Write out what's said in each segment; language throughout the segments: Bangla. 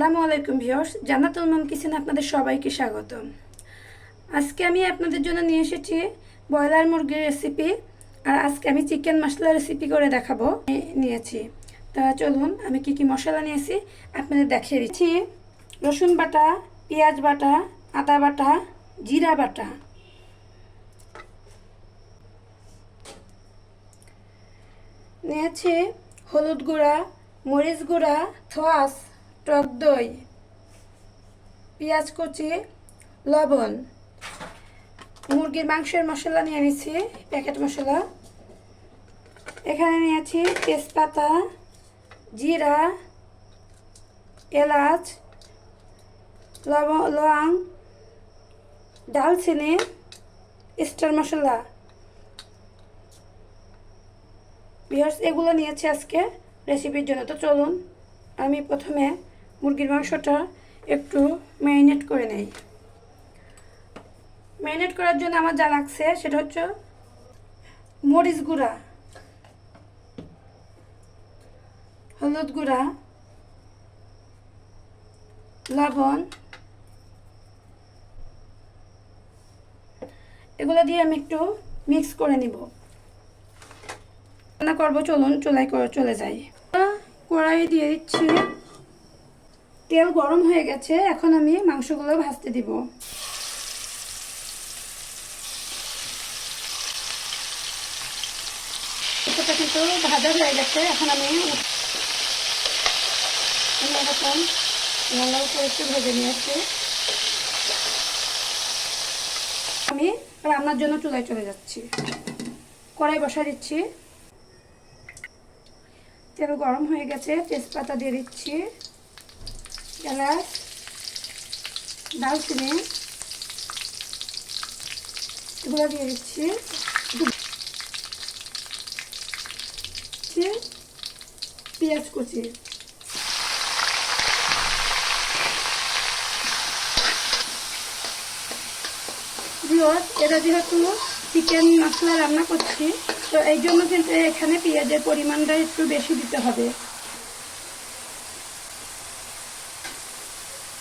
আসসালামু আলাইকুম ভিউয়ার্স, জান্নাতুল মাম কিচেনে আপনাদের সবাইকে স্বাগতম। আজকে আমি আপনাদের জন্য নিয়ে এসেছি ব্রয়লার মুরগির রেসিপি। আর আজকে আমি চিকেন মশলা রেসিপি করে দেখাবো নিয়েছি। তা চলুন আমি কি কি মশলা নিয়েছি আপনাদের দেখিয়ে দিচ্ছি। রসুন বাটা, পেঁয়াজ বাটা, আদা বাটা, জিরা বাটা, নিয়েছি হলুদ গুঁড়া, মরিচ গুঁড়া, সস, টক দই, পেঁয়াজ কুচি, লবণ। মুরগির মাংসের মশলা নিয়ে নিচ্ছি, প্যাকেট মশলা। এখানে নিয়েছি তেজপাতা, জিরা, এলাচ, লং, দালচিনি, স্টার মশলা। ভিউয়ার্স, এগুলো নিয়েছি আজকে রেসিপির জন্য। তো চলুন আমি প্রথমে মুরগির মাংসটা একটু ম্যারিনেট করে নেই। ম্যারিনেট করার জন্য আমার যা লাগছে সেটা হচ্ছে মরিচ গুঁড়া, হলুদ গুঁড়া, লবণ, এগুলো দিয়ে আমি একটু মিক্স করে নিব। রান্না করবো, চলুন চুলায় চলে যাই। কড়াই দিয়ে দিচ্ছি, তেল গরম হয়ে গেছে। এখন আমি মাংসগুলো ভাজতে দিব। মাংসটা কিন্তু ভাজা হয়ে গেছে। এখন আমি এরকম লাল করে একটু ভেজে নিয়েছি। আমি রান্নার জন্য চুলায় চলে যাচ্ছি। কড়াই বসা দিচ্ছি, তেল গরম হয়ে গেছে। তেজপাতা দিয়ে দিচ্ছি, এলাচ, দালচিনি, এগুলো দিয়ে দিচ্ছি। পেঁয়াজ কুচি, এটা যেহেতু চিকেন মশলা রান্না করছি, তো এই জন্য কিন্তু এখানে পেঁয়াজের পরিমাণটা একটু বেশি দিতে হবে।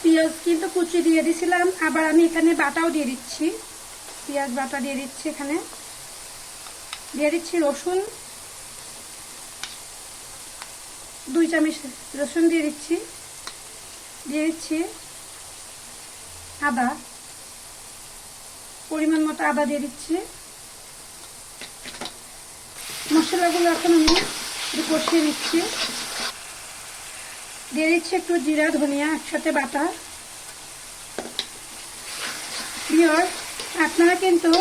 পেঁয়াজ কিন্তু কুচি দিয়ে দিয়েছিলাম, আবার আমি এখানে বাটাও দিয়ে দিচ্ছি। পেঁয়াজ বাটা দিয়ে দিচ্ছি। এখানে দিয়ে দিচ্ছি রসুন, 2 চামচ রসুন দিয়ে দিচ্ছি। দিয়ে দিচ্ছি আদা, পরিমাণ মতো আদা দিয়ে দিচ্ছি। মশলাগুলো এখন আমি একটু কষিয়ে নিচ্ছি। দিয়ে দিচ্ছি একটু জিরা ধনিয়া একসাথে বাটা। ভিউয়ার্স, আপনারা কিন্তু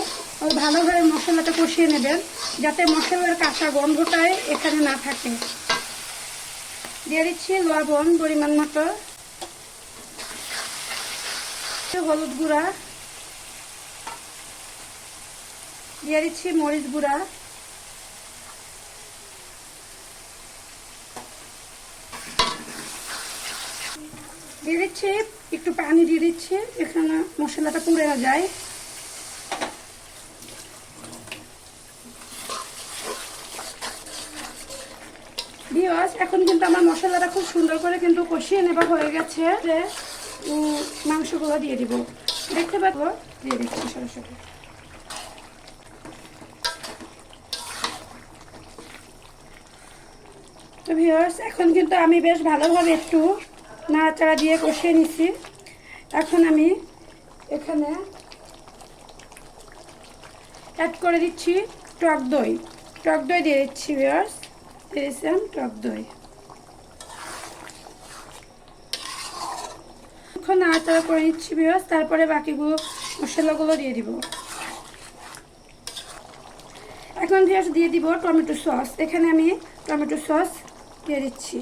ভালোভাবে মশলাটা কষিয়ে নেবেন, যাতে মশলার কাঁচা গন্ধটাই এখানে না থাকে। দিয়ে দিচ্ছি লবণ পরিমাণ মতো, হলুদ গুঁড়া, দিয়ে দিচ্ছি মরিচ গুঁড়া, দিয়ে দিচ্ছি একটু পানি দিয়ে দিচ্ছি, এখানে মশলাটা পুড়ে না যায়। ভিউয়ার্স, এখন কিন্তু আমার মশলাটা খুব সুন্দর করে কিন্তু কষিয়ে নেওয়া হয়ে গেছে। মাংসগুলো দিয়ে দিব, দেখতে পাবো, দিয়ে দিচ্ছি সরাসরি। তো ভিউয়ার্স, এখন কিন্তু আমি বেশ ভালোভাবে একটু নাড়াচাড়া দিয়ে কষিয়ে নিচ্ছি। এখন আমি এখানে অ্যাড করে দিচ্ছি টক দই। টক দই দিয়ে দিচ্ছি ভিউয়ার্স, দিয়েছিলাম টক দই। এখন নাড়াচাড়া করে নিচ্ছি ভিউয়ার্স, তারপরে বাকিগুলো মশলাগুলো দিয়ে দিব। এখন ভিউয়ার্স দিয়ে দিব টমেটো সস। এখানে আমি টমেটো সস দিয়ে দিচ্ছি।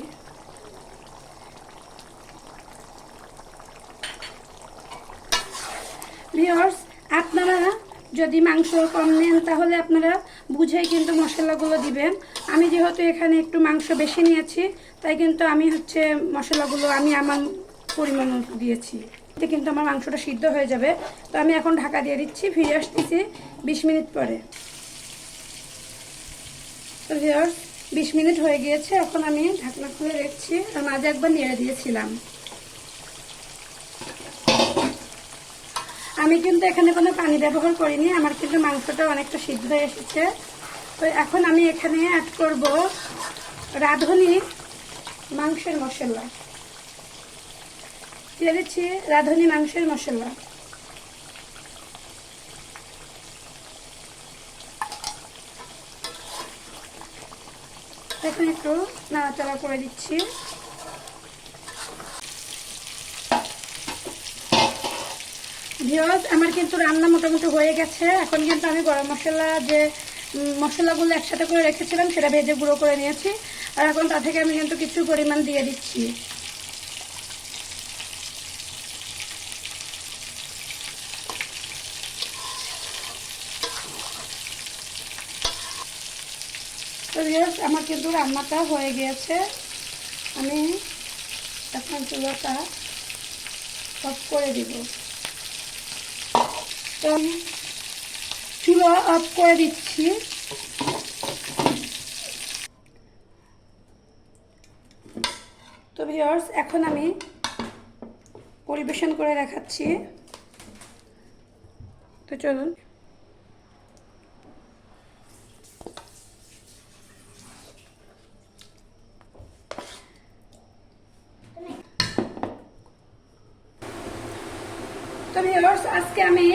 ভিউয়ার্স, আপনারা যদি মাংস কম নেন তাহলে আপনারা বুঝেই কিন্তু মশলাগুলো দিবেন। আমি যেহেতু এখানে একটু মাংস বেশি নিয়েছি, তাই কিন্তু আমি মশলাগুলো আমি আমার পরিমাণ দিয়েছি। এতে কিন্তু আমার মাংসটা সিদ্ধ হয়ে যাবে। তো আমি এখন ঢাকা দিয়ে দিচ্ছি, ফিরে আসতেছি 20 মিনিট পরে। তো ভিউয়ার্স, 20 মিনিট হয়ে গিয়েছে। এখন আমি ঢাকনা খুলে দেখছি, আর মাঝে একবার নেড়ে দিয়েছিলাম। আমি কিন্তু এখানে কোনো পানি ব্যবহার করিনি, আমার কিন্তু মাংসটা অনেকটা সিদ্ধ হয়ে এসেছে। তো এখন আমি এখানে অ্যাড করব রাঁধুনি মাংসের মশলা। দিয়ে দিচ্ছি রাঁধুনি মাংসের মশলা। এখন একটু নাড়াচাড়া করে দিচ্ছি। ভিউয়ার্স, আমার কিন্তু রান্না মোটামুটি হয়ে গেছে। এখন কিন্তু আমি গরম মশলা যে মশলাগুলো একসাথে করে রেখেছিলাম সেটা ভেজে গুঁড়ো করে নিয়েছি। আর এখন তা থেকে আমি কিন্তু কিছু পরিমাণ দিয়ে দিচ্ছি। তো ভিউয়ার্স, আমার কিন্তু রান্নাটা হয়ে গিয়েছে। আমি এখন চুলাটা অফ করে দিব। তো আমি চুলা অফ করে দিচ্ছি। তো ভিউয়ার্স, এখন আমি পরিবেশন করে দেখাচ্ছি। তো চলুন। তো ভিউয়ার্স, আজকে আমি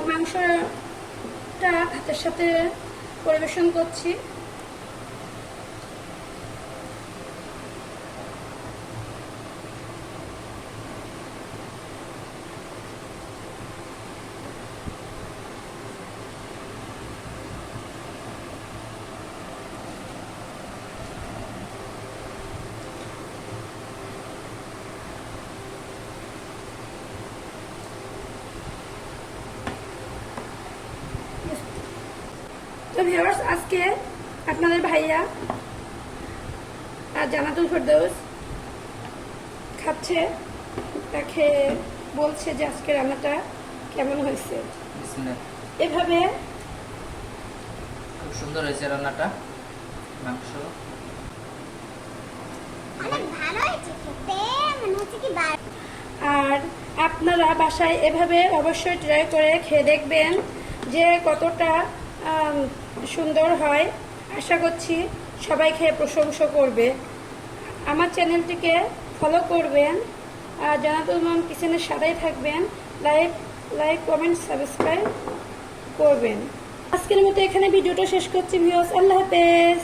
মাংসটা ভাতের সাথে পরিবেশন করছি। তো ভিউয়ার্স, আজকে আপনাদের ভাইয়া আর জান্নাতুল ফেরদৌস খাচ্ছে, খেয়ে বলছে যে আজকে রান্নাটা কেমন হয়েছে। এভাবে খুব সুন্দর হয়েছে রান্নাটা, মাংস আর আপনারা বাসায় এভাবে অবশ্যই ট্রাই করে খেয়ে দেখবেন যে কতটা সুন্দর হয়। আশা করছি সবাই খেয়ে প্রশংসা করবে। আমার চ্যানেলটিকে ফলো করবেন আর জান্নাতুল মম কিচেনের সাথেই থাকবেন। লাইক কমেন্ট সাবস্ক্রাইব করবেন। আজকের মতো এখানে ভিডিওটা শেষ করছি ভিউয়ার্স। আল্লাহ হাফেজ।